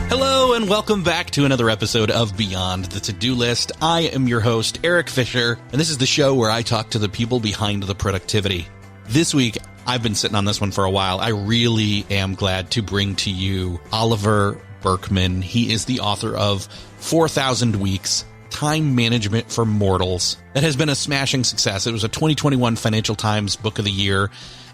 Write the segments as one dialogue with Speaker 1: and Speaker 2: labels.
Speaker 1: Hello and welcome back to another episode of Beyond the To-Do List. I am your host, Erik Fisher, and this is the show where I talk to the people behind the productivity. This week, I've been sitting on this one for a while. I really am glad to bring to you Oliver Burkeman. He is the author of 4,000 Weeks, Time Management for Mortals. That has been a smashing success. It was a 2021 Financial Times Book of the Year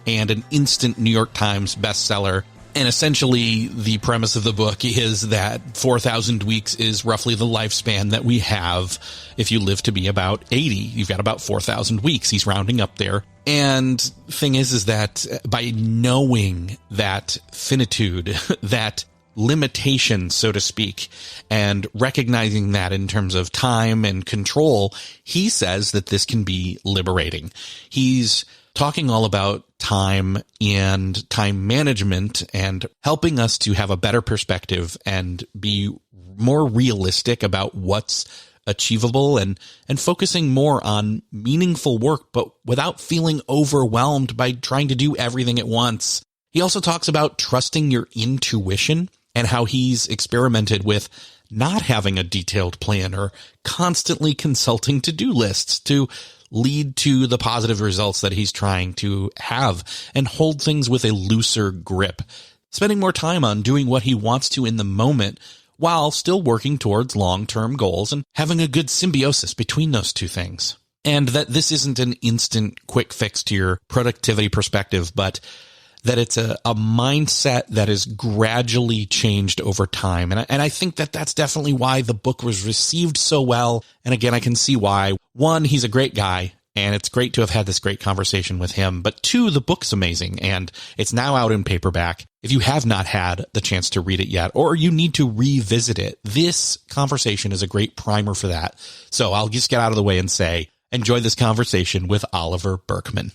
Speaker 1: and an instant New York Times bestseller. And essentially, the premise of the book is that 4,000 weeks is roughly the lifespan that we have. If you live to be about 80, you've got about 4,000 weeks. He's rounding up there. And the thing is that by knowing that finitude, that limitation, so to speak, and recognizing that in terms of time and control, he says that this can be liberating. He's talking all about time and time management and helping us to have a better perspective and be more realistic about what's achievable and focusing more on meaningful work, but without feeling overwhelmed by trying to do everything at once. He also talks about trusting your intuition and how he's experimented with not having a detailed plan or constantly consulting to-do lists to lead to the positive results that he's trying to have and hold things with a looser grip, spending more time on doing what he wants to in the moment while still working towards long-term goals and having a good symbiosis between those two things. And that this isn't an instant quick fix to your productivity perspective, but that it's a mindset that is gradually changed over time. And I think that that's definitely why the book was received so well. And again, I can see why. One, he's a great guy, and it's great to have had this great conversation with him. But two, the book's amazing, and it's now out in paperback. If you have not had the chance to read it yet, or you need to revisit it, this conversation is a great primer for that. So I'll just get out of the way and say, enjoy this conversation with Oliver Burkeman.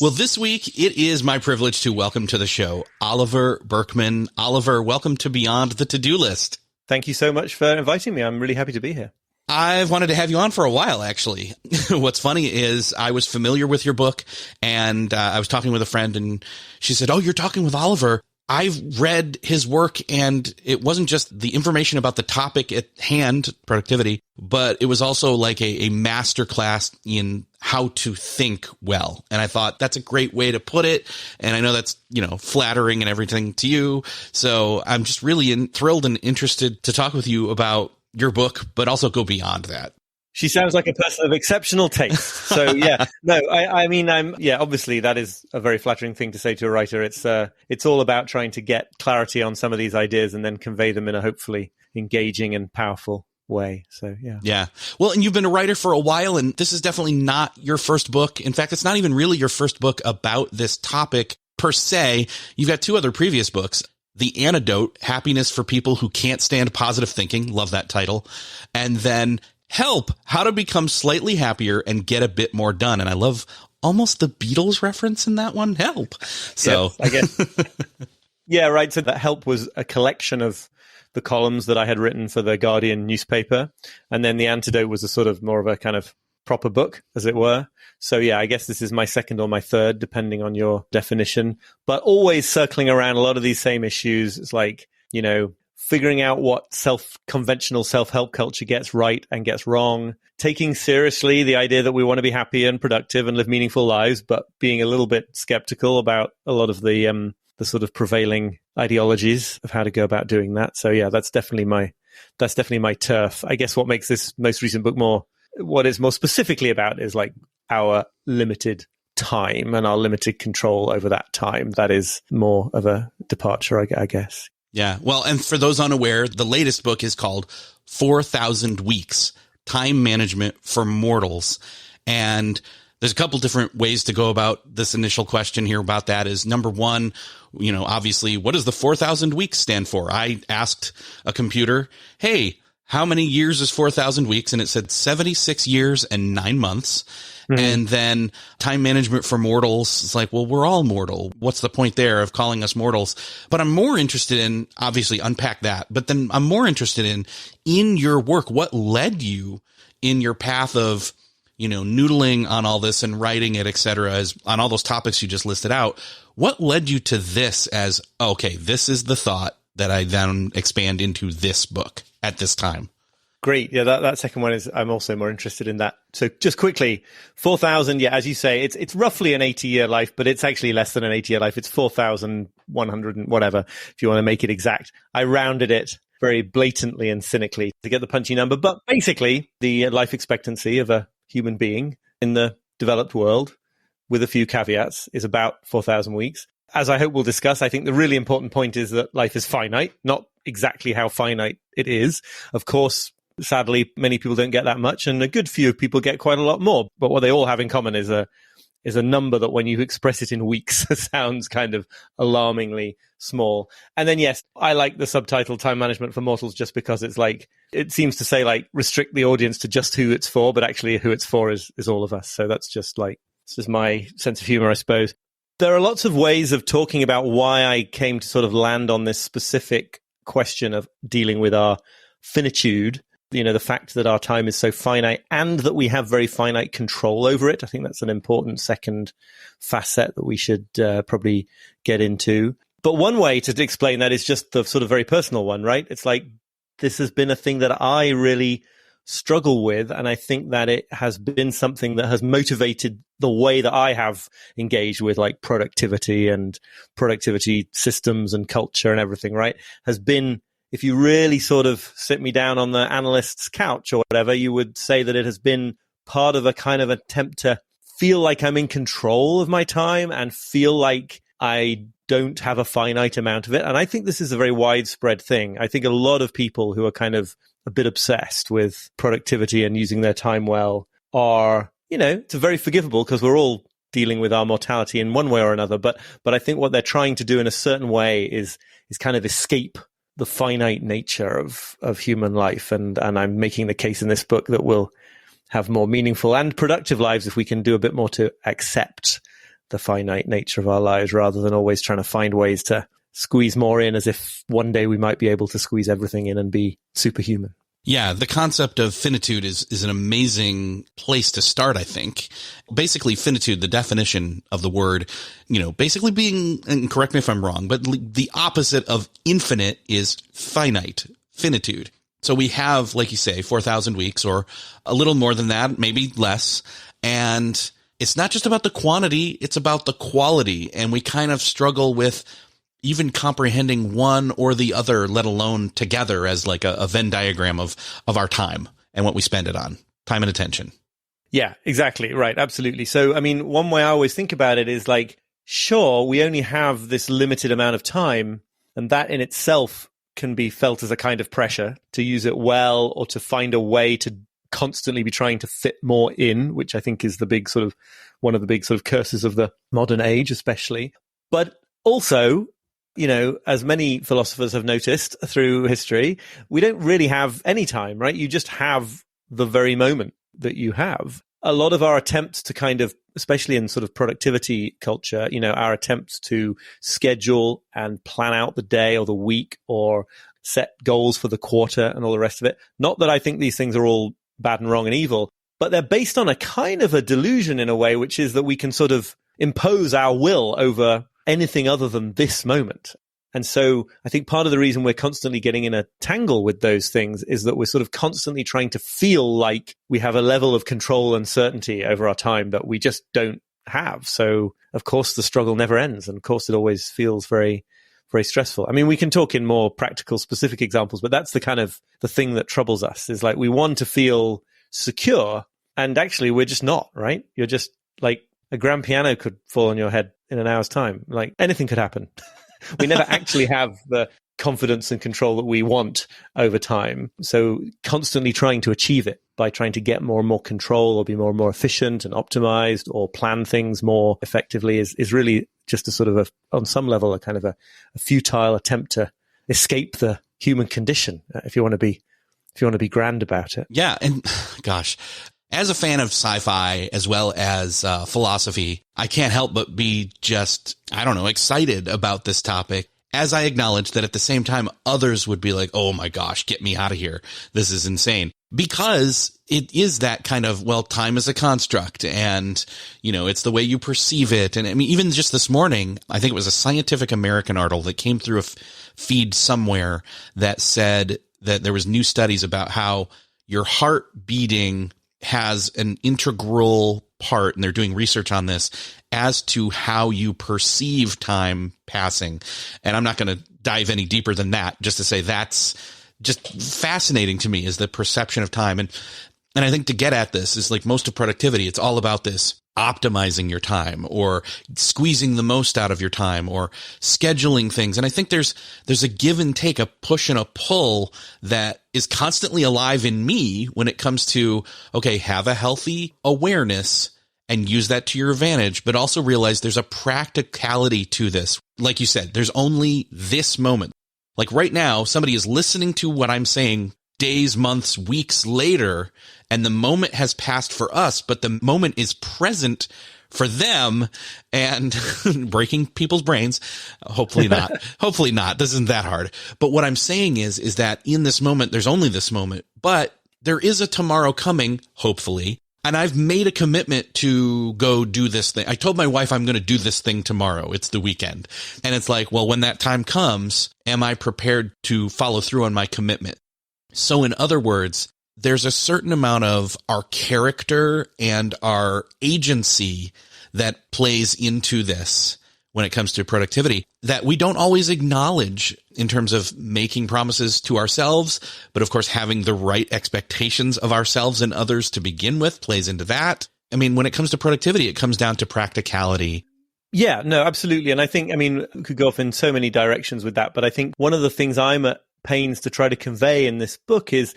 Speaker 1: Well, this week, it is my privilege to welcome to the show Oliver Burkeman. Oliver, welcome to Beyond the To-Do List.
Speaker 2: Thank you so much for inviting me. I'm really happy to be here.
Speaker 1: I've wanted to have you on for a while, actually. What's funny is I was familiar with your book, and I was talking with a friend, and she said, "Oh, you're talking with Oliver." I've read his work, and it wasn't just the information about the topic at hand, productivity, but it was also like a master class in how to think well. And I thought that's a great way to put it. And I know that's, flattering and everything to you. So I'm just really thrilled and interested to talk with you about your book, but also go beyond that.
Speaker 2: She sounds like a person of exceptional taste. So yeah, no, I mean, obviously that is a very flattering thing to say to a writer. It's all about trying to get clarity on some of these ideas and then convey them in a hopefully engaging and powerful way. So yeah.
Speaker 1: Yeah. Well, and you've been a writer for a while, and this is definitely not your first book. In fact, it's not even really your first book about this topic per se. You've got two other previous books. The Antidote, Happiness for People Who Can't Stand Positive Thinking. Love that title. And then Help, How to Become Slightly Happier and Get a Bit More Done. And I love almost the Beatles reference in that one. Help. So
Speaker 2: yeah, I guess. Yeah, right. So that Help was a collection of the columns that I had written for the Guardian newspaper. And then The Antidote was a sort of more of a kind of proper book, as it were. So yeah, I guess this is my second or my third, depending on your definition, but always circling around a lot of these same issues. It's like, figuring out what conventional self-help culture gets right and gets wrong, taking seriously the idea that we want to be happy and productive and live meaningful lives, but being a little bit skeptical about a lot of the sort of prevailing ideologies of how to go about doing that. So yeah, that's definitely my turf. I guess what makes this most recent book what it's more specifically about is like our limited time and our limited control over that time. That is more of a departure, I guess.
Speaker 1: Yeah. Well, and for those unaware, the latest book is called 4,000 Weeks, Time Management for Mortals. And there's a couple different ways to go about this initial question here about that is number one, obviously, what does the 4,000 weeks stand for? I asked a computer, hey, how many years is 4,000 weeks? And it said 76 years and 9 months. Mm-hmm. And then time management for mortals. It's like, well, we're all mortal. What's the point there of calling us mortals? But I'm more interested in, obviously, unpack that. But then I'm more interested in your work, what led you in your path of, noodling on all this and writing it, et cetera, as on all those topics you just listed out. What led you to this as, okay, this is the thought. that I then expand into this book at this time.
Speaker 2: Great. Yeah, that second one is, I'm also more interested in that. So just quickly, 4,000, yeah, as you say, it's roughly an 80-year life, but it's actually less than an 80-year life. It's 4,100 and whatever, if you want to make it exact. I rounded it very blatantly and cynically to get the punchy number. But basically, the life expectancy of a human being in the developed world, with a few caveats, is about 4,000 weeks. As I hope we'll discuss, I think the really important point is that life is finite, not exactly how finite it is. Of course, sadly, many people don't get that much, and a good few people get quite a lot more. But what they all have in common is a number that, when you express it in weeks, sounds kind of alarmingly small. And then, yes, I like the subtitle Time Management for Mortals, just because it's like, it seems to say, like, restrict the audience to just who it's for, but actually who it's for is all of us. So that's just like, it's just my sense of humor, I suppose. There are lots of ways of talking about why I came to sort of land on this specific question of dealing with our finitude. You know, the fact that our time is so finite and that we have very finite control over it. I think that's an important second facet that we should probably get into. But one way to explain that is just the sort of very personal one, right? It's like, this has been a thing that I really struggle with. And I think that it has been something that has motivated the way that I have engaged with, like, productivity and productivity systems and culture and everything, right? Has been, if you really sort of sit me down on the analyst's couch or whatever, you would say that it has been part of a kind of attempt to feel like I'm in control of my time and feel like I don't have a finite amount of it. And I think this is a very widespread thing. I think a lot of people who are kind of a bit obsessed with productivity and using their time well are, you know, it's very forgivable because we're all dealing with our mortality in one way or another. But I think what they're trying to do in a certain way is kind of escape the finite nature of human life. And I'm making the case in this book that we'll have more meaningful and productive lives if we can do a bit more to accept the finite nature of our lives, rather than always trying to find ways to squeeze more in, as if one day we might be able to squeeze everything in and be superhuman.
Speaker 1: Yeah, the concept of finitude is an amazing place to start, I think. Basically, finitude, the definition of the word, you know, basically being, and correct me if I'm wrong, but the opposite of infinite is finite, finitude. So we have, like you say, 4,000 weeks or a little more than that, maybe less. And it's not just about the quantity, it's about the quality. And we kind of struggle with even comprehending one or the other, let alone together as like a Venn diagram of our time and what we spend it on, time and attention.
Speaker 2: Yeah, exactly. Right. Absolutely. So, I mean, one way I always think about it is like, sure, we only have this limited amount of time, and that in itself can be felt as a kind of pressure to use it well, or to find a way to constantly be trying to fit more in, which I think is the big sort of, one of the big sort of curses of the modern age, especially. But also, you know, as many philosophers have noticed through history, we don't really have any time, right? You just have the very moment that you have. A lot of our attempts to kind of, especially in sort of productivity culture, you know, our attempts to schedule and plan out the day or the week or set goals for the quarter and all the rest of it. Not that I think these things are all bad and wrong and evil, but they're based on a kind of a delusion in a way, which is that we can sort of impose our will over anything other than this moment. And so I think part of the reason we're constantly getting in a tangle with those things is that we're sort of constantly trying to feel like we have a level of control and certainty over our time that we just don't have. So of course the struggle never ends. And of course it always feels very, very stressful. I mean, we can talk in more practical, specific examples, but that's the kind of the thing that troubles us, is like we want to feel secure, and actually we're just not, right? You're just like, a grand piano could fall on your head in an hour's time. Like, anything could happen. We never actually have the confidence and control that we want over time. So constantly trying to achieve it by trying to get more and more control, or be more and more efficient and optimized, or plan things more effectively is really just a sort of on some level, a kind of a futile attempt to escape the human condition, if you want to be grand about it.
Speaker 1: Yeah. And gosh, as a fan of sci-fi as well as philosophy, I can't help but be just, I don't know, excited about this topic. as I acknowledge that at the same time, others would be like, oh my gosh, get me out of here. This is insane. Because it is that kind of, well, time is a construct and, it's the way you perceive it. And I mean, even just this morning, I think it was a Scientific American article that came through a feed somewhere that said that there was new studies about how your heart beating has an integral part, and they're doing research on this, as to how you perceive time passing. And I'm not going to dive any deeper than that, just to say that's just fascinating to me, is the perception of time. And I think to get at this is like most of productivity, it's all about this optimizing your time or squeezing the most out of your time or scheduling things. And I think there's a give and take, a push and a pull that is constantly alive in me when it comes to, okay, have a healthy awareness and use that to your advantage, but also realize there's a practicality to this. Like you said, there's only this moment. Like right now, somebody is listening to what I'm saying days, months, weeks later, and the moment has passed for us, but the moment is present for them and breaking people's brains. Hopefully not. Hopefully not. This isn't that hard. But what I'm saying is that in this moment, there's only this moment, but there is a tomorrow coming, hopefully. And I've made a commitment to go do this thing. I told my wife I'm going to do this thing tomorrow. It's the weekend. And it's like, well, when that time comes, am I prepared to follow through on my commitment? So in other words, there's a certain amount of our character and our agency that plays into this when it comes to productivity that we don't always acknowledge in terms of making promises to ourselves. But of course, having the right expectations of ourselves and others to begin with plays into that. I mean, when it comes to productivity, it comes down to practicality.
Speaker 2: Yeah, no, absolutely. And I think, we could go off in so many directions with that. But I think one of the things I'm at pains to try to convey in this book is,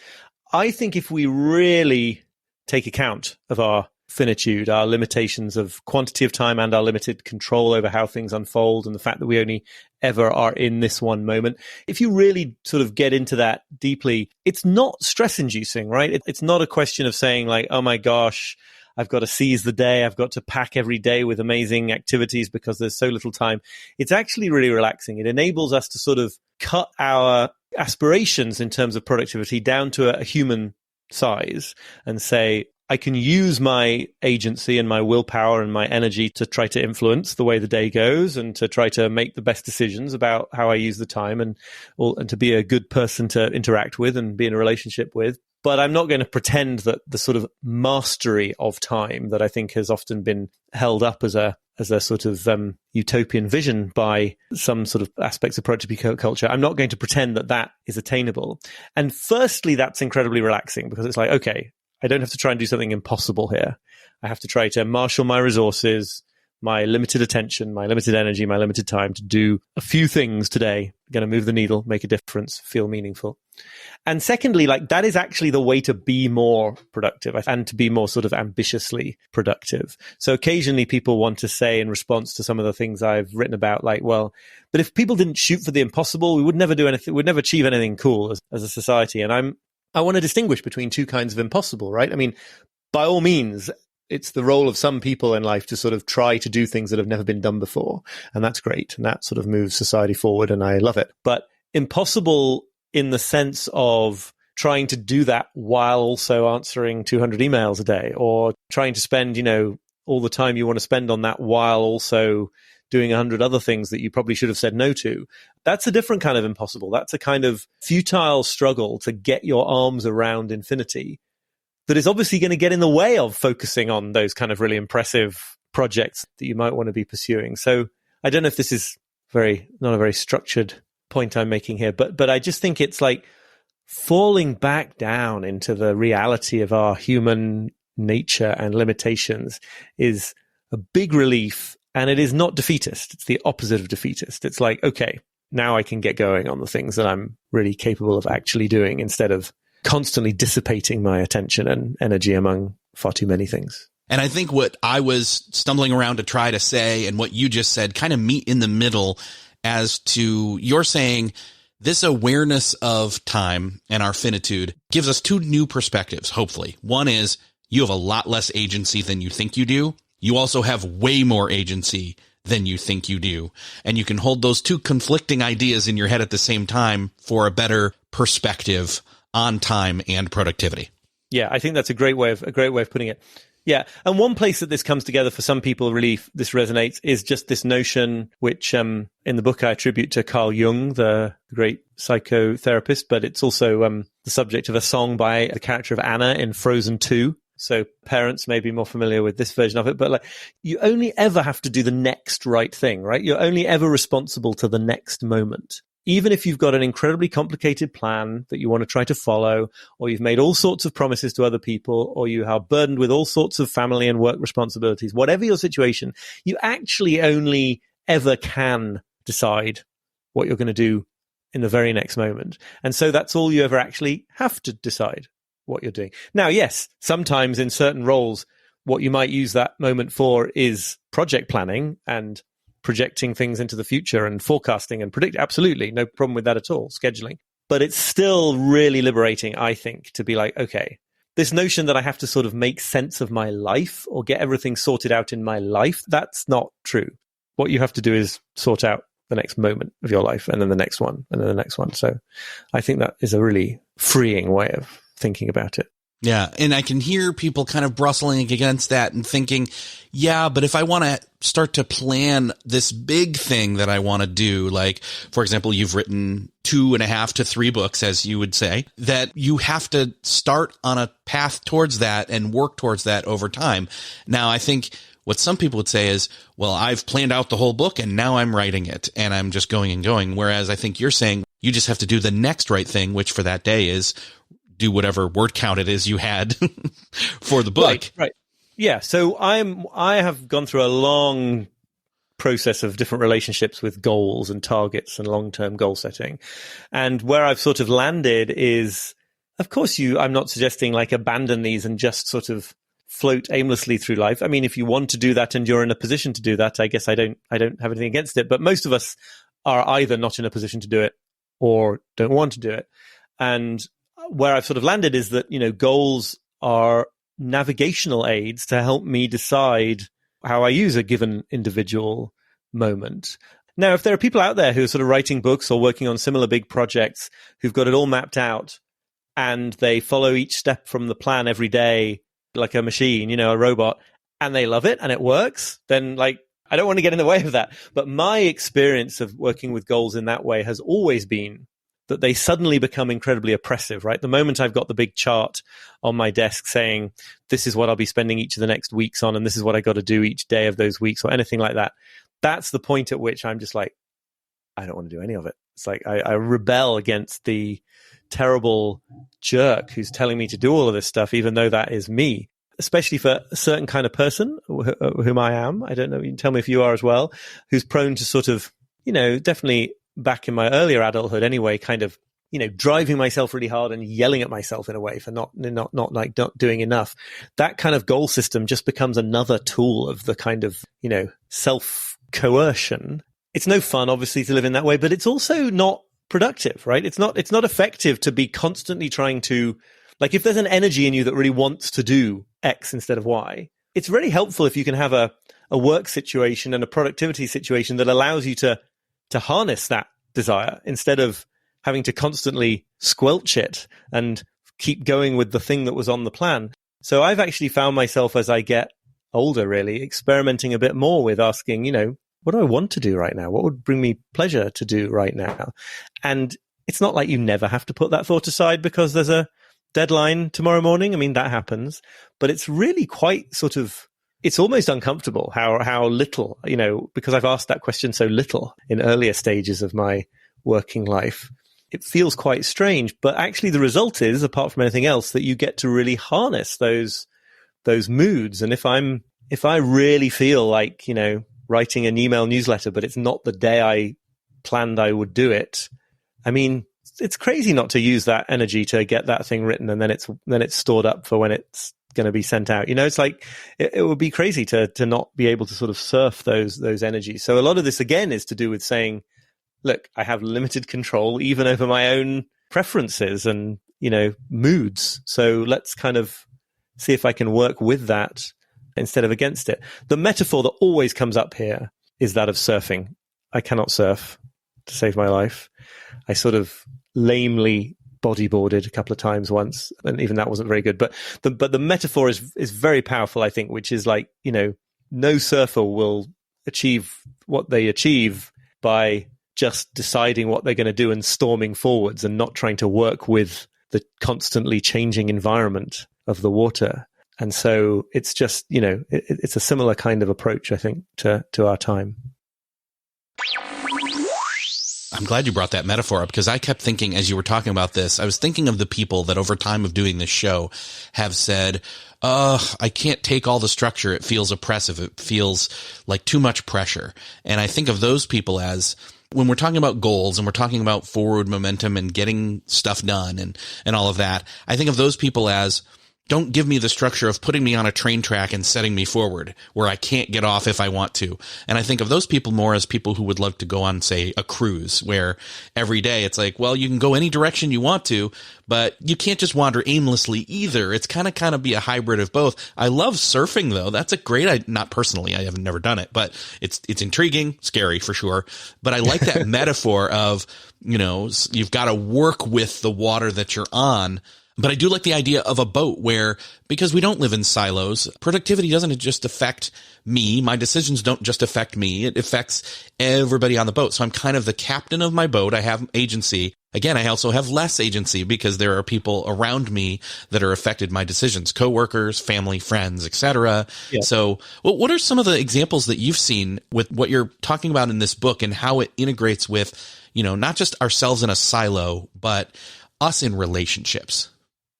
Speaker 2: I think if we really take account of our finitude, our limitations of quantity of time and our limited control over how things unfold and the fact that we only ever are in this one moment. If you really sort of get into that deeply, it's not stress inducing, right? It's not a question of saying like, oh my gosh, I've got to seize the day. I've got to pack every day with amazing activities because there's so little time. It's actually really relaxing. It enables us to sort of cut our aspirations in terms of productivity down to a human size and say, I can use my agency and my willpower and my energy to try to influence the way the day goes and to try to make the best decisions about how I use the time and to be a good person to interact with and be in a relationship with. But I'm not going to pretend that the sort of mastery of time that I think has often been held up as a sort of utopian vision by some sort of aspects of productivity culture, I'm not going to pretend that that is attainable. And firstly, that's incredibly relaxing because it's like, okay, I don't have to try and do something impossible here. I have to try to marshal my resources, my limited attention, my limited energy, my limited time to do a few things today, going to move the needle, make a difference, feel meaningful. And secondly, like that is actually the way to be more productive and to be more sort of ambitiously productive. So occasionally people want to say in response to some of the things I've written about, like, well, but if people didn't shoot for the impossible, we would never do anything, we'd never achieve anything cool as a society. And I want to distinguish between two kinds of impossible, right? I mean, by all means, it's the role of some people in life to sort of try to do things that have never been done before. And that's great. And that sort of moves society forward. And I love it. But impossible in the sense of trying to do that while also answering 200 emails a day or trying to spend, all the time you want to spend on that while also doing 100 other things that you probably should have said no to. That's a different kind of impossible. That's a kind of futile struggle to get your arms around infinity that is obviously going to get in the way of focusing on those kind of really impressive projects that you might want to be pursuing. So I don't know if this is not a very structured point I'm making here, but I just think it's like falling back down into the reality of our human nature and limitations is a big relief. And it is not defeatist. It's the opposite of defeatist. It's like, okay, now I can get going on the things that I'm really capable of actually doing instead of constantly dissipating my attention and energy among far too many things.
Speaker 1: And I think what I was stumbling around to try to say and what you just said kind of meet in the middle as to you're saying this awareness of time and our finitude gives us two new perspectives, hopefully. One is you have a lot less agency than you think you do. You also have way more agency than you think you do. And you can hold those two conflicting ideas in your head at the same time for a better perspective on time and productivity.
Speaker 2: Yeah, I think that's a great way of putting it. Yeah. And one place that this comes together for some people, really, this resonates, is just this notion, which in the book I attribute to Carl Jung, the great psychotherapist, but it's also the subject of a song by the character of Anna in Frozen 2. So parents may be more familiar with this version of it, but like, you only ever have to do the next right thing, right? You're only ever responsible to the next moment. Even if you've got an incredibly complicated plan that you want to try to follow, or you've made all sorts of promises to other people, or you are burdened with all sorts of family and work responsibilities, whatever your situation, you actually only ever can decide what you're going to do in the very next moment. And so that's all you ever actually have to decide, what you're doing. Now, yes, sometimes in certain roles, what you might use that moment for is project planning and projecting things into the future and forecasting and predict. Absolutely. No problem with that at all. Scheduling. But it's still really liberating, I think, to be like, okay, this notion that I have to sort of make sense of my life or get everything sorted out in my life, that's not true. What you have to do is sort out the next moment of your life and then the next one and then the next one. So I think that is a really freeing way of thinking about it.
Speaker 1: Yeah. And I can hear people kind of bristling against that and thinking, yeah, but if I want to start to plan this big thing that I want to do, like, for example, you've written 2.5 to 3 books, as you would say, that you have to start on a path towards that and work towards that over time. Now, I think what some people would say is, well, I've planned out the whole book and now I'm writing it and I'm just going and going. Whereas I think you're saying you just have to do the next right thing, which for that day is do whatever word count it is you had for the book.
Speaker 2: Right. Yeah. So I have gone through a long process of different relationships with goals and targets and long-term goal setting. And where I've sort of landed is, of course, I'm not suggesting like abandon these and just sort of float aimlessly through life. I mean, if you want to do that and you're in a position to do that, I guess I don't have anything against it. But most of us are either not in a position to do it or don't want to do it. And where I've sort of landed is that, goals are navigational aids to help me decide how I use a given individual moment. Now, if there are people out there who are sort of writing books or working on similar big projects who've got it all mapped out and they follow each step from the plan every day like a machine, a robot, and they love it and it works, then like, I don't want to get in the way of that. But my experience of working with goals in that way has always been that they suddenly become incredibly oppressive, right? The moment I've got the big chart on my desk saying, this is what I'll be spending each of the next weeks on, and this is what I got to do each day of those weeks or anything like that, that's the point at which I'm just like, I don't want to do any of it. It's like I rebel against the terrible jerk who's telling me to do all of this stuff, even though that is me, especially for a certain kind of person whom I am. I don't know. You can tell me if you are as well, who's prone to sort of, definitely back in my earlier adulthood anyway, kind of, driving myself really hard and yelling at myself in a way for not doing enough. That kind of goal system just becomes another tool of the kind of, self coercion. It's no fun, obviously, to live in that way, but it's also not productive, right? It's not effective to be constantly trying to, like, if there's an energy in you that really wants to do X instead of Y, it's really helpful if you can have a work situation and a productivity situation that allows you to harness that desire instead of having to constantly squelch it and keep going with the thing that was on the plan. So I've actually found myself as I get older, really experimenting a bit more with asking, what do I want to do right now? What would bring me pleasure to do right now? And it's not like you never have to put that thought aside because there's a deadline tomorrow morning. I mean, that happens, but it's really quite sort of, it's almost uncomfortable how little, because I've asked that question so little in earlier stages of my working life. It feels quite strange, but actually the result is, apart from anything else, that you get to really harness those moods. And if I really feel like, writing an email newsletter, but it's not the day I planned I would do it, I mean, it's crazy not to use that energy to get that thing written and then it's stored up for when it's going to be sent out. It's like it would be crazy to not be able to sort of surf those energies. So a lot of this again is to do with saying, look, I have limited control even over my own preferences and moods. So let's kind of see if I can work with that instead of against it. The metaphor that always comes up here is that of surfing. I cannot surf to save my life. I sort of lamely bodyboarded a couple of times once, and even that wasn't very good. But the metaphor is very powerful, I think, which is like, no surfer will achieve what they achieve by just deciding what they're going to do and storming forwards and not trying to work with the constantly changing environment of the water. And so it's just, it's a similar kind of approach, I think, to our time.
Speaker 1: I'm glad you brought that metaphor up, because I kept thinking, as you were talking about this, I was thinking of the people that over time of doing this show have said, I can't take all the structure. It feels oppressive. It feels like too much pressure. And I think of those people as, when we're talking about goals and we're talking about forward momentum and getting stuff done and all of that, I think of those people as, don't give me the structure of putting me on a train track and setting me forward where I can't get off if I want to. And I think of those people more as people who would love to go on, say, a cruise, where every day it's like, well, you can go any direction you want to, but you can't just wander aimlessly either. It's kind of be a hybrid of both. I love surfing, though. That's a great, not personally, I have never done it, but it's intriguing, scary for sure. But I like that metaphor of, you've got to work with the water that you're on. But I do like the idea of a boat where, because we don't live in silos, productivity doesn't just affect me. My decisions don't just affect me. It affects everybody on the boat. So I'm kind of the captain of my boat. I have agency. Again, I also have less agency because there are people around me that are affected by decisions, coworkers, family, friends, etc. Yeah. So what are some of the examples that you've seen with what you're talking about in this book and how it integrates with, not just ourselves in a silo, but us in relationships?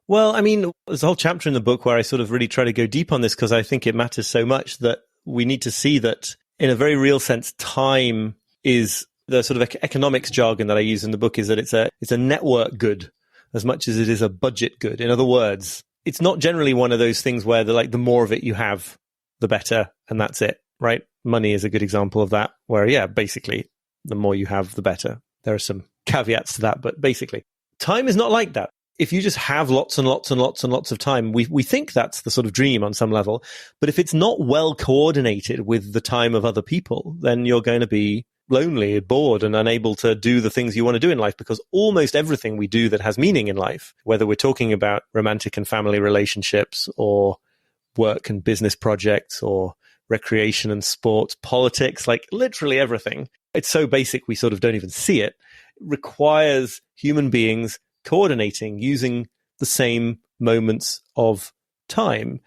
Speaker 2: Well, I mean, there's a whole chapter in the book where I sort of really try to go deep on this, because I think it matters so much that we need to see that in a very real sense, time is the sort of economics jargon that I use in the book, is that it's a network good as much as it is a budget good. In other words, it's not generally one of those things where the more of it you have, the better, and that's it, right? Money is a good example of that, where, yeah, basically, the more you have, the better. There are some caveats to that, but basically, time is not like that. If you just have lots and lots and lots and lots of time, we think that's the sort of dream on some level. But if it's not well coordinated with the time of other people, then you're going to be lonely, bored, and unable to do the things you want to do in life, because almost everything we do that has meaning in life, whether we're talking about romantic and family relationships or work and business projects or recreation and sports, politics, like literally everything, it's so basic we sort of don't even see it, requires human beings coordinating, using the same moments of time.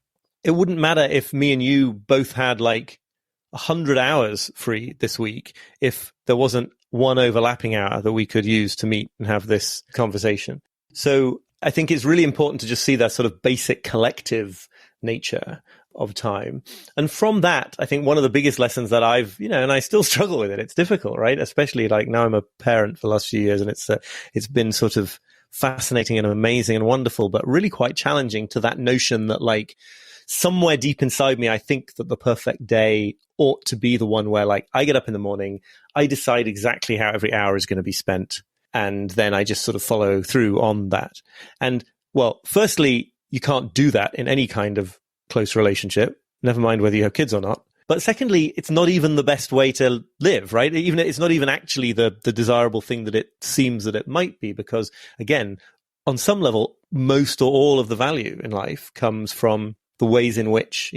Speaker 2: It wouldn't matter if me and you both had 100 hours free this week if there wasn't one overlapping hour that we could use to meet and have this conversation. So I think it's really important to just see that sort of basic collective nature of time. And from that, I think one of the biggest lessons that I've, and I still struggle with it. It's difficult, right? Especially now I'm a parent for the last few years, and it's been sort of fascinating and amazing and wonderful, but really quite challenging to that notion that somewhere deep inside me, I think that the perfect day ought to be the one where I get up in the morning, I decide exactly how every hour is going to be spent, and then I just sort of follow through on that. And well, firstly, you can't do that in any kind of close relationship, never mind whether you have kids or not. But secondly, it's not even the best way to live, right? It's not even actually the desirable thing that it seems that it might be, because again, on some level, most or all of the value in life comes from the ways in which,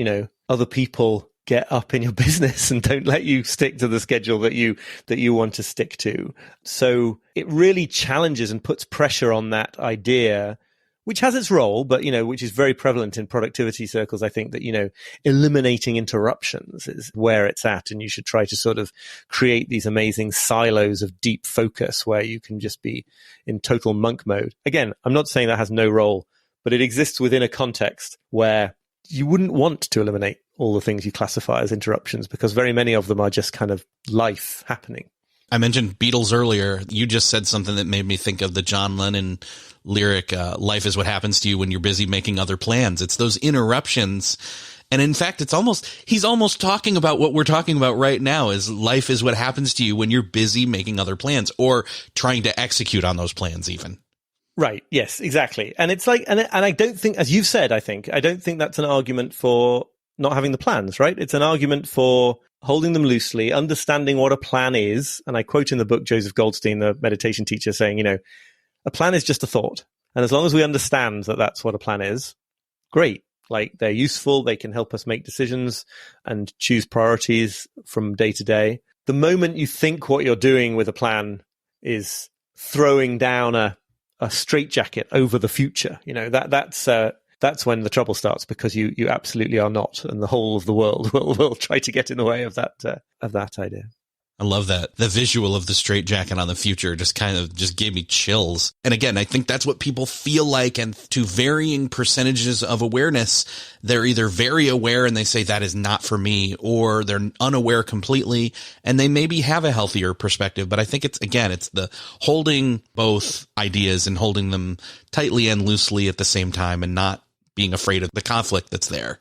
Speaker 2: other people get up in your business and don't let you stick to the schedule that you want to stick to. So it really challenges and puts pressure on that idea, which has its role, but, which is very prevalent in productivity circles. I think that, eliminating interruptions is where it's at. And you should try to sort of create these amazing silos of deep focus where you can just be in total monk mode. Again, I'm not saying that has no role, but it exists within a context where you wouldn't want to eliminate all the things you classify as interruptions, because very many of them are just kind of life happening.
Speaker 1: I mentioned Beatles earlier. You just said something that made me think of the John Lennon lyric, life is what happens to you when you're busy making other plans. It's those interruptions. And in fact, he's almost talking about what we're talking about right now, is life is what happens to you when you're busy making other plans or trying to execute on those plans even.
Speaker 2: Right. Yes, exactly. And it's and I don't think, as you've said, I don't think that's an argument for not having the plans, right? It's an argument for holding them loosely, understanding what a plan is. And I quote in the book Joseph Goldstein, the meditation teacher, saying, a plan is just a thought. And as long as we understand that that's what a plan is, great. Like, they're useful. They can help us make decisions and choose priorities from day to day. The moment you think what you're doing with a plan is throwing down a straitjacket over the future, that's when the trouble starts, because you absolutely are not, and the whole of the world will try to get in the way of that idea.
Speaker 1: I love that. The visual of the straitjacket on the future just gave me chills. And again, I think that's what people feel like. And to varying percentages of awareness, they're either very aware and they say that is not for me, or they're unaware completely and they maybe have a healthier perspective. But I think it's the holding both ideas and holding them tightly and loosely at the same time, and not being afraid of the conflict that's there.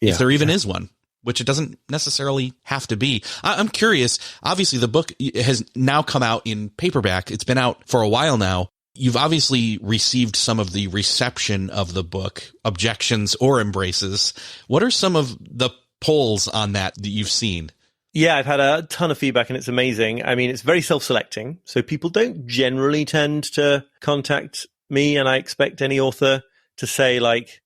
Speaker 1: If there even is one. Which it doesn't necessarily have to be. I'm curious. Obviously, the book has now come out in paperback. It's been out for a while now. You've obviously received some of the reception of the book, objections or embraces. What are some of the polls on that you've seen?
Speaker 2: Yeah, I've had a ton of feedback, and it's amazing. I mean, it's very self-selecting. So people don't generally tend to contact me, and I expect any author to say, like,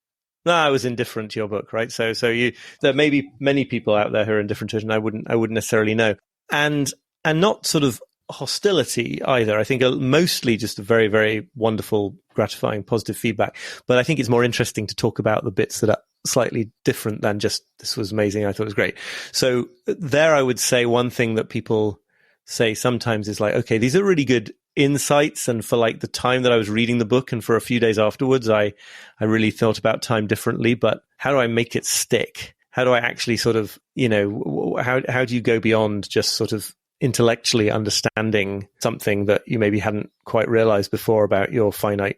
Speaker 2: no, I was indifferent to your book, right? So there may be many people out there who are indifferent to it, and I wouldn't necessarily know. And not sort of hostility either. I think mostly just a very, very wonderful, gratifying, positive feedback. But I think it's more interesting to talk about the bits that are slightly different than just, this was amazing, I thought it was great. So there I would say one thing that people say sometimes is like, okay, these are really good insights, and for like the time that I was reading the book and for a few days afterwards, I really thought about time differently. But how do I make it stick? How do I actually sort of, how do you go beyond just sort of intellectually understanding something that you maybe hadn't quite realized before about your finite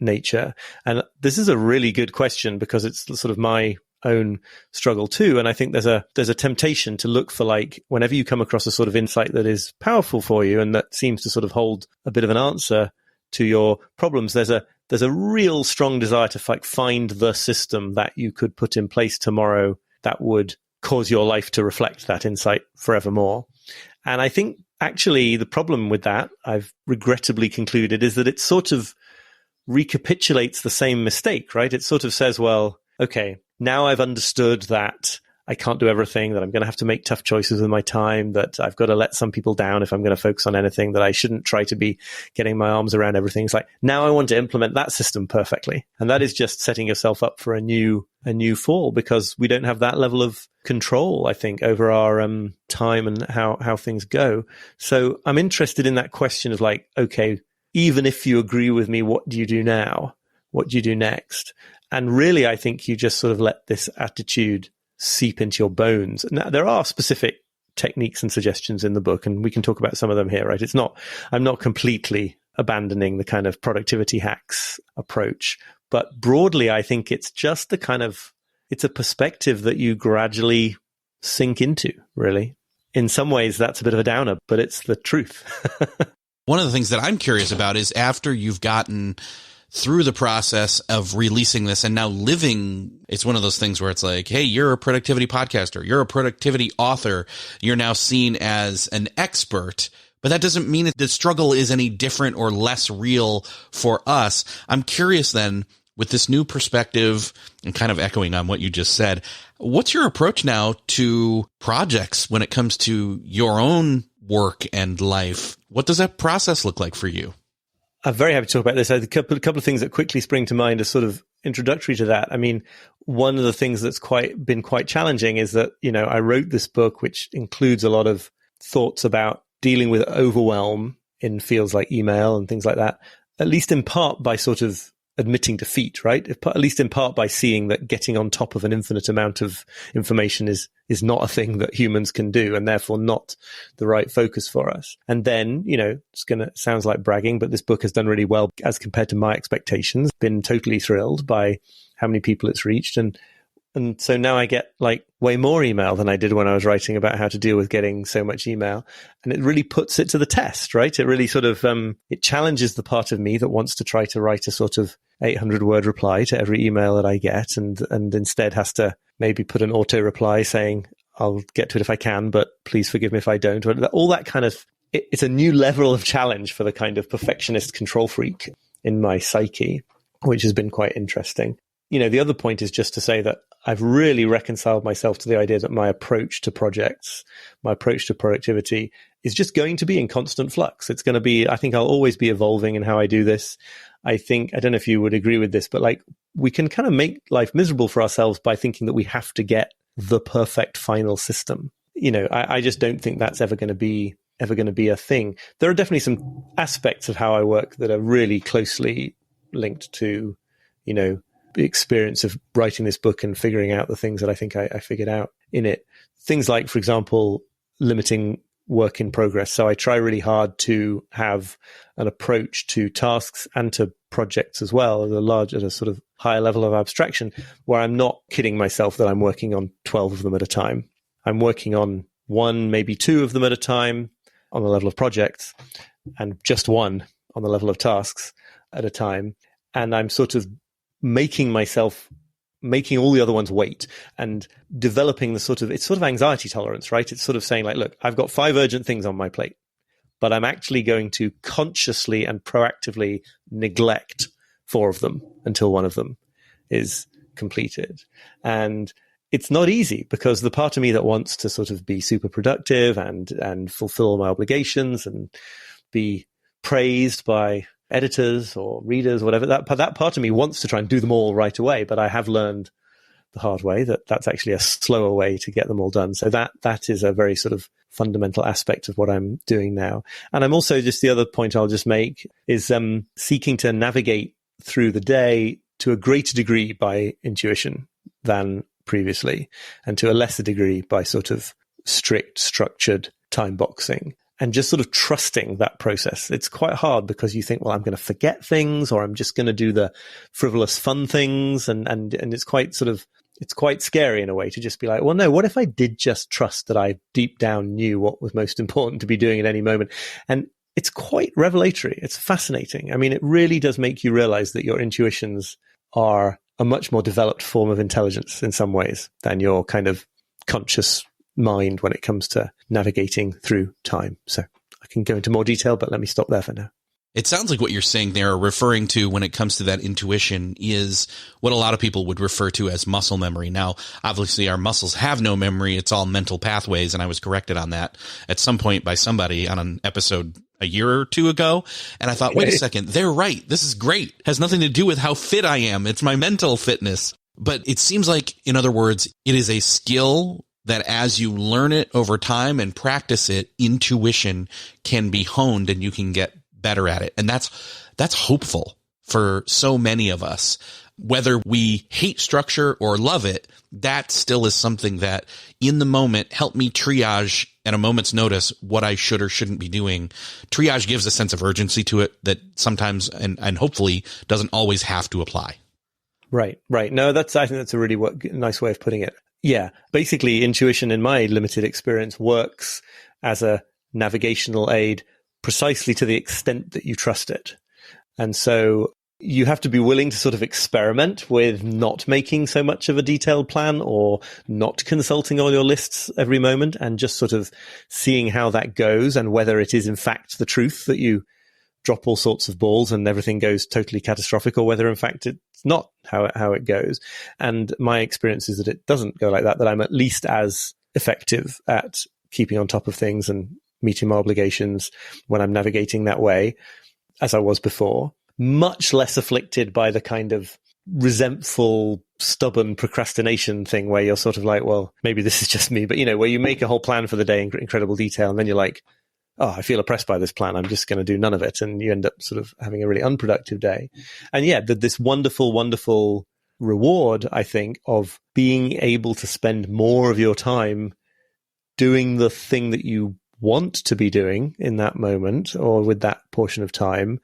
Speaker 2: nature? And this is a really good question, because it's sort of my own struggle too. And I think there's a temptation to look for, like, whenever you come across a sort of insight that is powerful for you and that seems to sort of hold a bit of an answer to your problems, there's a real strong desire to find the system that you could put in place tomorrow that would cause your life to reflect that insight forevermore. And I think actually the problem with that, I've regrettably concluded, is that it sort of recapitulates the same mistake, right? It sort of says, well, okay, now I've understood that I can't do everything, that I'm going to have to make tough choices with my time, that I've got to let some people down if I'm going to focus on anything, that I shouldn't try to be getting my arms around everything. It's like, now I want to implement that system perfectly. And that is just setting yourself up for a new fall, because we don't have that level of control, I think, over our time and how things go. So I'm interested in that question of, like, okay, even if you agree with me, what do you do now? What do you do next? And really, I think you just sort of let this attitude seep into your bones. Now, there are specific techniques and suggestions in the book, and we can talk about some of them here, right? I'm not completely abandoning the kind of productivity hacks approach, but broadly, I think it's just it's a perspective that you gradually sink into, really. In some ways, that's a bit of a downer, but it's the truth.
Speaker 1: One of the things that I'm curious about is, after you've gotten through the process of releasing this and now living, it's one of those things where it's like, hey, you're a productivity podcaster, you're a productivity author, you're now seen as an expert, but that doesn't mean that the struggle is any different or less real for us. I'm curious then, with this new perspective and kind of echoing on what you just said, what's your approach now to projects when it comes to your own work and life? What does that process look like for you?
Speaker 2: I'm very happy to talk about this. A couple of things that quickly spring to mind as sort of introductory to that. I mean, one of the things that's been quite challenging is that, I wrote this book, which includes a lot of thoughts about dealing with overwhelm in fields like email and things like that, at least in part by sort of admitting defeat, right? At least in part by seeing that getting on top of an infinite amount of information is not a thing that humans can do, and therefore not the right focus for us. And then, sounds like bragging, but this book has done really well as compared to my expectations. Been totally thrilled by how many people it's reached. And so now I get like way more email than I did when I was writing about how to deal with getting so much email. And it really puts it to the test, right? It really sort of, it challenges the part of me that wants to try to write a sort of 800-word reply to every email that I get, and instead has to maybe put an auto reply saying, I'll get to it if I can, but please forgive me if I don't. All that kind of, it's a new level of challenge for the kind of perfectionist control freak in my psyche, which has been quite interesting. The other point is just to say that I've really reconciled myself to the idea that my approach to projects, my approach to productivity is just going to be in constant flux. It's going to be, I think I'll always be evolving in how I do this. I don't know if you would agree with this, but like we can kind of make life miserable for ourselves by thinking that we have to get the perfect final system. I just don't think that's ever going to be a thing. There are definitely some aspects of how I work that are really closely linked to, the experience of writing this book and figuring out the things that I think I figured out in it. Things like, for example, limiting work in progress. So I try really hard to have an approach to tasks and to projects as well, at a sort of higher level of abstraction, where I'm not kidding myself that I'm working on 12 of them at a time. I'm working on one, maybe two of them at a time on the level of projects, and just one on the level of tasks at a time. And I'm sort of making all the other ones wait and developing it's sort of anxiety tolerance, right? It's sort of saying like, look, I've got 5 urgent things on my plate, but I'm actually going to consciously and proactively neglect 4 of them until one of them is completed. And it's not easy because the part of me that wants to sort of be super productive and fulfill my obligations and be praised by editors or readers, whatever, that part of me wants to try and do them all right away. But I have learned the hard way that that's actually a slower way to get them all done. So that is a very sort of fundamental aspect of what I'm doing now. And I'm also, just the other point I'll just make is seeking to navigate through the day to a greater degree by intuition than previously, and to a lesser degree by sort of strict, structured time boxing. And just sort of trusting that process. It's quite hard because you think, well, I'm going to forget things, or I'm just going to do the frivolous fun things. And it's quite scary in a way to just be like, well, no, what if I did just trust that I deep down knew what was most important to be doing at any moment? And it's quite revelatory. It's fascinating. I mean, it really does make you realize that your intuitions are a much more developed form of intelligence in some ways than your kind of conscious mind when it comes to navigating through time. So I can go into more detail, but let me stop there for now.
Speaker 1: It sounds like what you're saying there, referring to when it comes to that intuition, is what a lot of people would refer to as muscle memory. Now, obviously, our muscles have no memory. It's all mental pathways. And I was corrected on that at some point by somebody on an episode a year or two ago. And I thought, wait a second, they're right. This is great. It has nothing to do with how fit I am. It's my mental fitness. But it seems like, in other words, it is a skill that as you learn it over time and practice it, intuition can be honed and you can get better at it. And that's hopeful for so many of us. Whether we hate structure or love it, that still is something that in the moment help me triage at a moment's notice what I should or shouldn't be doing. Triage gives a sense of urgency to it that sometimes and hopefully doesn't always have to apply.
Speaker 2: Right. No, I think that's a really nice way of putting it. Yeah. Basically, intuition in my limited experience works as a navigational aid precisely to the extent that you trust it. And so you have to be willing to sort of experiment with not making so much of a detailed plan or not consulting all your lists every moment and just sort of seeing how that goes and whether it is in fact the truth that you drop all sorts of balls and everything goes totally catastrophic, or whether in fact it's not how it goes. And my experience is that it doesn't go like that, that I'm at least as effective at keeping on top of things and meeting my obligations when I'm navigating that way as I was before. Much less afflicted by the kind of resentful, stubborn procrastination thing where you're sort of like, well, maybe this is just me, but where you make a whole plan for the day in incredible detail and then you're like, oh, I feel oppressed by this plan. I'm just going to do none of it. And you end up sort of having a really unproductive day. And yeah, this wonderful, wonderful reward, I think, of being able to spend more of your time doing the thing that you want to be doing in that moment or with that portion of time,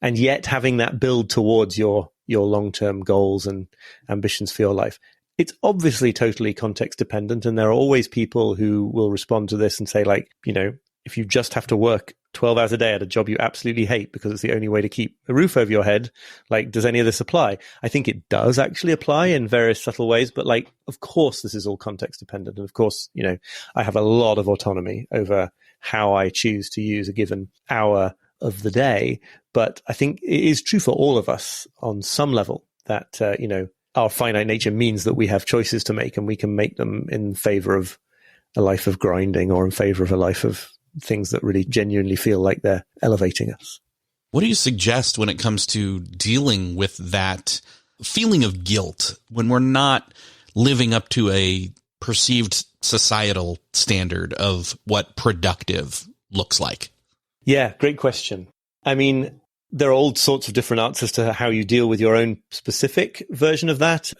Speaker 2: and yet having that build towards your long-term goals and ambitions for your life. It's obviously totally context dependent. And there are always people who will respond to this and say, like, if you just have to work 12 hours a day at a job you absolutely hate because it's the only way to keep a roof over your head. Like, does any of this apply? I think it does actually apply in various subtle ways, but like, of course, this is all context dependent. And of course, I have a lot of autonomy over how I choose to use a given hour of the day. But I think it is true for all of us on some level that, our finite nature means that we have choices to make, and we can make them in favor of a life of grinding or in favor of a life of things that really genuinely feel like they're elevating us.
Speaker 1: What do you suggest when it comes to dealing with that feeling of guilt when we're not living up to a perceived societal standard of what productive looks like?
Speaker 2: Yeah, great question. I mean, there are all sorts of different answers to how you deal with your own specific version of that.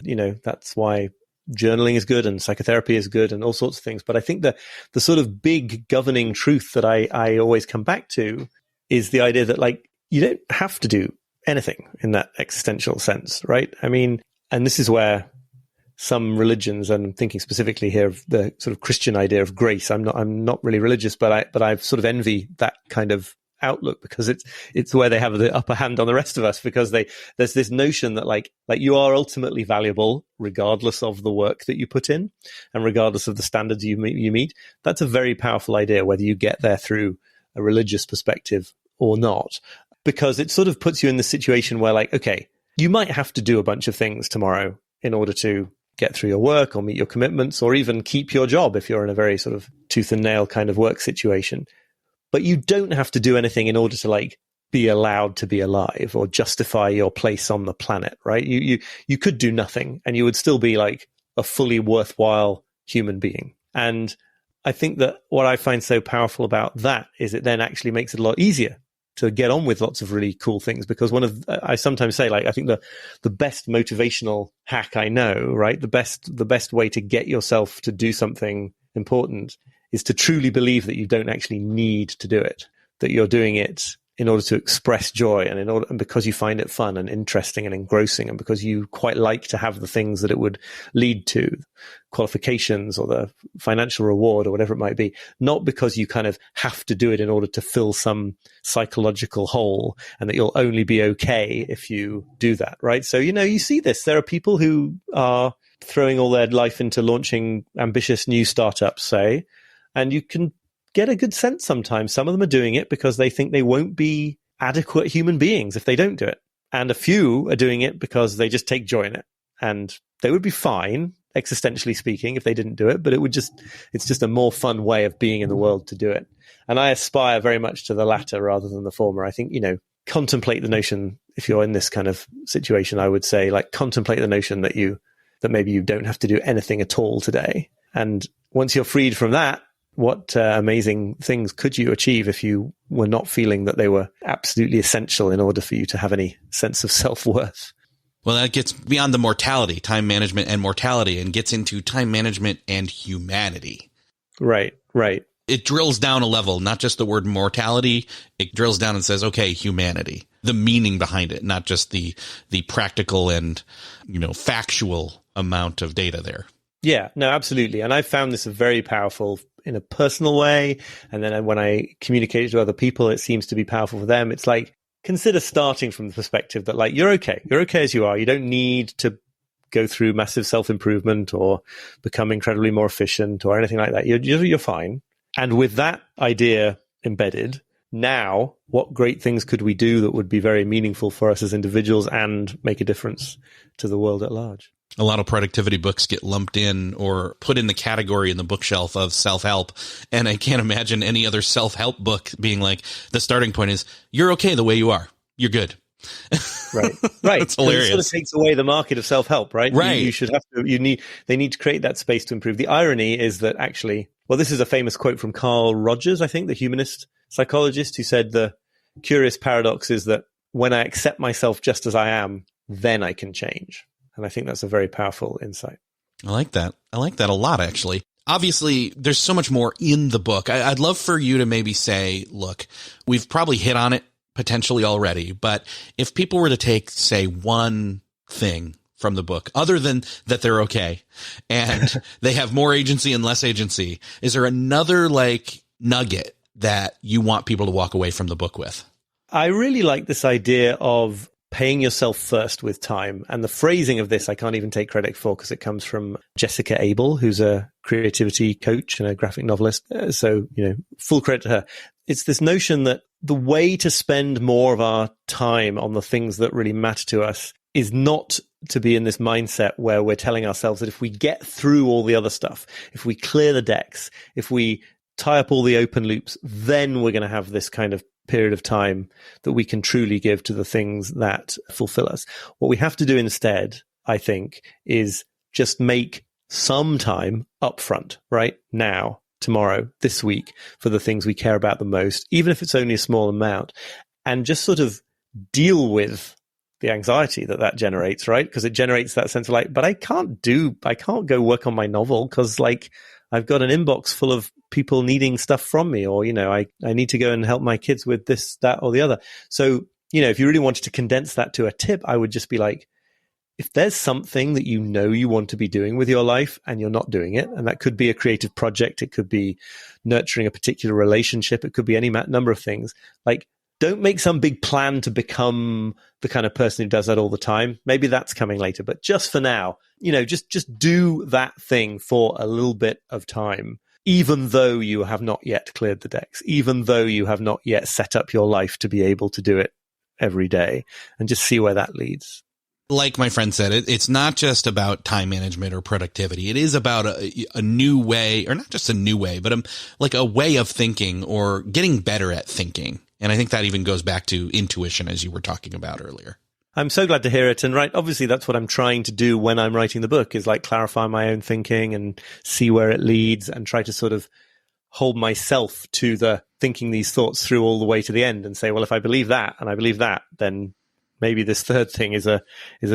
Speaker 2: That's why journaling is good and psychotherapy is good and all sorts of things. But I think the sort of big governing truth that I always come back to is the idea that, like, you don't have to do anything in that existential sense, right? I mean, and this is where some religions, and I'm thinking specifically here of the sort of Christian idea of grace. I'm not really religious, but I sort of envy that kind of outlook, because it's where they have the upper hand on the rest of us, because there's this notion that like you are ultimately valuable regardless of the work that you put in and regardless of the standards you meet. That's a very powerful idea, whether you get there through a religious perspective or not, because it sort of puts you in the situation where, like, okay, you might have to do a bunch of things tomorrow in order to get through your work or meet your commitments or even keep your job if you're in a very sort of tooth and nail kind of work situation. But you don't have to do anything in order to, like, be allowed to be alive or justify your place on the planet, right? You could do nothing and you would still be like a fully worthwhile human being. And I think that what I find so powerful about that is it then actually makes it a lot easier to get on with lots of really cool things. Because I sometimes say, like, I think the best motivational hack I know, right? The best way to get yourself to do something important is to truly believe that you don't actually need to do it, that you're doing it in order to express joy and because you find it fun and interesting and engrossing, and because you quite like to have the things that it would lead to, qualifications or the financial reward or whatever it might be, not because you kind of have to do it in order to fill some psychological hole and that you'll only be okay if you do that, right? So, you see this. There are people who are throwing all their life into launching ambitious new startups, say, and you can get a good sense sometimes. Some of them are doing it because they think they won't be adequate human beings if they don't do it. And a few are doing it because they just take joy in it. And they would be fine, existentially speaking, if they didn't do it, but it's just a more fun way of being in the world to do it. And I aspire very much to the latter rather than the former. I think, contemplate the notion, if you're in this kind of situation, I would say, like, contemplate the notion that maybe you don't have to do anything at all today. And once you're freed from that, what amazing things could you achieve if you were not feeling that they were absolutely essential in order for you to have any sense of self-worth?
Speaker 1: Well, that gets beyond the mortality, time management and mortality, and gets into time management and humanity.
Speaker 2: Right.
Speaker 1: It drills down a level, not just the word mortality. It drills down and says, okay, humanity, the meaning behind it, not just the practical and, factual amount of data there.
Speaker 2: Yeah, no, absolutely. And I found this very powerful in a personal way. And then when I communicate it to other people, it seems to be powerful for them. It's like, consider starting from the perspective that, like, you're okay. You're okay as you are. You don't need to go through massive self-improvement or become incredibly more efficient or anything like that. You're fine. And with that idea embedded, now what great things could we do that would be very meaningful for us as individuals and make a difference to the world at large?
Speaker 1: A lot of productivity books get lumped in or put in the category in the bookshelf of self-help. And I can't imagine any other self-help book being like, the starting point is, you're okay the way you are. You're good.
Speaker 2: Right.
Speaker 1: It's hilarious.
Speaker 2: It sort of takes away the market of self-help, right?
Speaker 1: Right.
Speaker 2: You should have to, they need to create that space to improve. The irony is that actually, well, this is a famous quote from Carl Rogers, I think, the humanist psychologist, who said the curious paradox is that when I accept myself just as I am, then I can change. And I think that's a very powerful insight.
Speaker 1: I like that. I like that a lot, actually. Obviously, there's so much more in the book. I'd love for you to maybe say, look, we've probably hit on it potentially already, but if people were to take, say, one thing from the book, other than that they're okay and they have more agency and less agency, is there another, like, nugget that you want people to walk away from the book with?
Speaker 2: I really like this idea of paying yourself first with time. And the phrasing of this, I can't even take credit for because it comes from Jessica Abel, who's a creativity coach and a graphic novelist. So, full credit to her. It's this notion that the way to spend more of our time on the things that really matter to us is not to be in this mindset where we're telling ourselves that if we get through all the other stuff, if we clear the decks, if we tie up all the open loops, then we're going to have this kind of period of time that we can truly give to the things that fulfill us. What we have to do instead, I think, is just make some time upfront, right now, tomorrow, this week, for the things we care about the most, even if it's only a small amount, and just sort of deal with the anxiety that generates, right? Because it generates that sense of like, but I can't go work on my novel because I've got an inbox full of people needing stuff from me, or, I need to go and help my kids with this, that, or the other. So, if you really wanted to condense that to a tip, I would just be like, if there's something that you want to be doing with your life and you're not doing it, and that could be a creative project, it could be nurturing a particular relationship, it could be any number of things, don't make some big plan to become the kind of person who does that all the time. Maybe that's coming later, but just for now, just do that thing for a little bit of time, even though you have not yet cleared the decks, even though you have not yet set up your life to be able to do it every day, and just see where that leads.
Speaker 1: Like my friend said, it's not just about time management or productivity. It is about a new way, or not just a new way, but a way of thinking or getting better at thinking. And I think that even goes back to intuition, as you were talking about earlier.
Speaker 2: I'm so glad to hear it. And obviously that's what I'm trying to do when I'm writing the book, is clarify my own thinking and see where it leads, and try to sort of hold myself to the thinking these thoughts through all the way to the end and say, well, if I believe that and I believe that, then maybe this third thing is a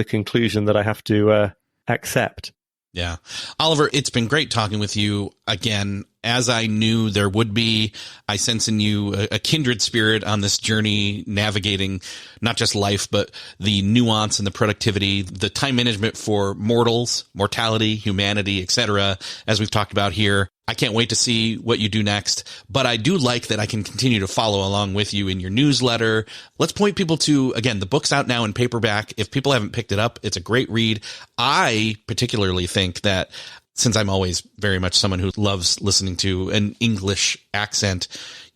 Speaker 2: conclusion that I have to accept.
Speaker 1: Yeah. Oliver, it's been great talking with you again. As I knew there would be, I sense in you a kindred spirit on this journey, navigating not just life, but the nuance and the productivity, the time management for mortals, mortality, humanity, etc., as we've talked about here. I can't wait to see what you do next, but I do like that I can continue to follow along with you in your newsletter. Let's point people to, again, the book's out now in paperback. If people haven't picked it up, it's a great read. I particularly think that, since I'm always very much someone who loves listening to an English accent,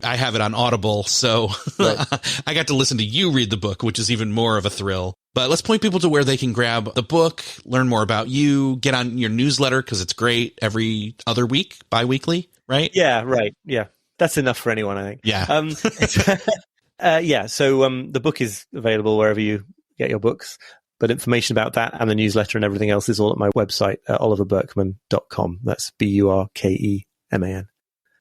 Speaker 1: I have it on Audible. So right. I got to listen to you read the book, which is even more of a thrill. But let's point people to where they can grab the book, learn more about you, get on your newsletter, because it's great every other week, bi-weekly, right?
Speaker 2: Yeah, right. Yeah. That's enough for anyone, I think.
Speaker 1: Yeah.
Speaker 2: So the book is available wherever you get your books. But information about that and the newsletter and everything else is all at my website, oliverburkeman.com. That's Burkeman.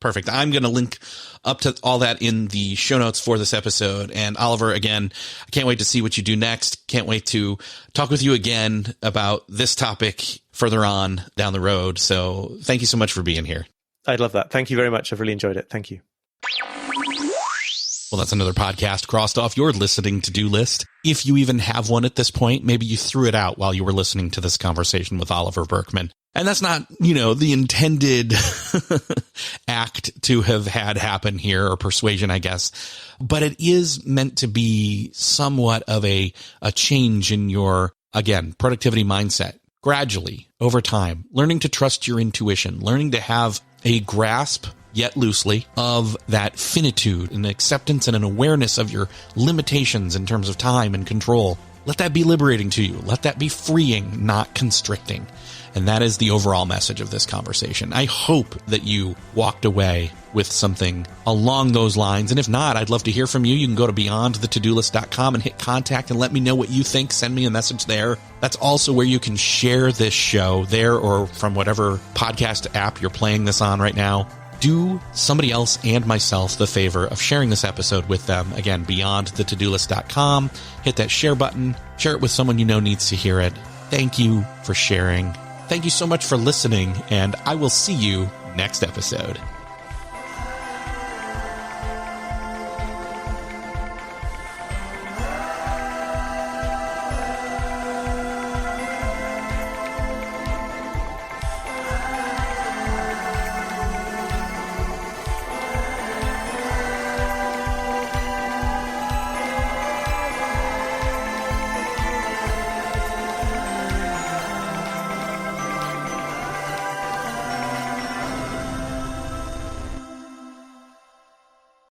Speaker 1: Perfect. I'm going to link up to all that in the show notes for this episode. And Oliver, again, I can't wait to see what you do next. Can't wait to talk with you again about this topic further on down the road. So thank you so much for being here.
Speaker 2: I'd love that. Thank you very much. I've really enjoyed it. Thank you.
Speaker 1: Well, that's another podcast crossed off your listening to-do list. If you even have one at this point, maybe you threw it out while you were listening to this conversation with Oliver Burkeman. And that's not, the intended act to have had happen here, or persuasion, I guess. But it is meant to be somewhat of a change in your, again, productivity mindset. Gradually, over time, learning to trust your intuition, learning to have a grasp, yet loosely, of that finitude, an acceptance and an awareness of your limitations in terms of time and control. Let that be liberating to you. Let that be freeing, not constricting. And that is the overall message of this conversation. I hope that you walked away with something along those lines. And if not, I'd love to hear from you. You can go to beyondthetodolist.com and hit contact and let me know what you think. Send me a message there. That's also where you can share this show there, or from whatever podcast app you're playing this on right now. Do somebody else and myself the favor of sharing this episode with them. Again, beyondthetodolist.com. Hit that share button. Share it with someone you know needs to hear it. Thank you for sharing. Thank you so much for listening, and I will see you next episode.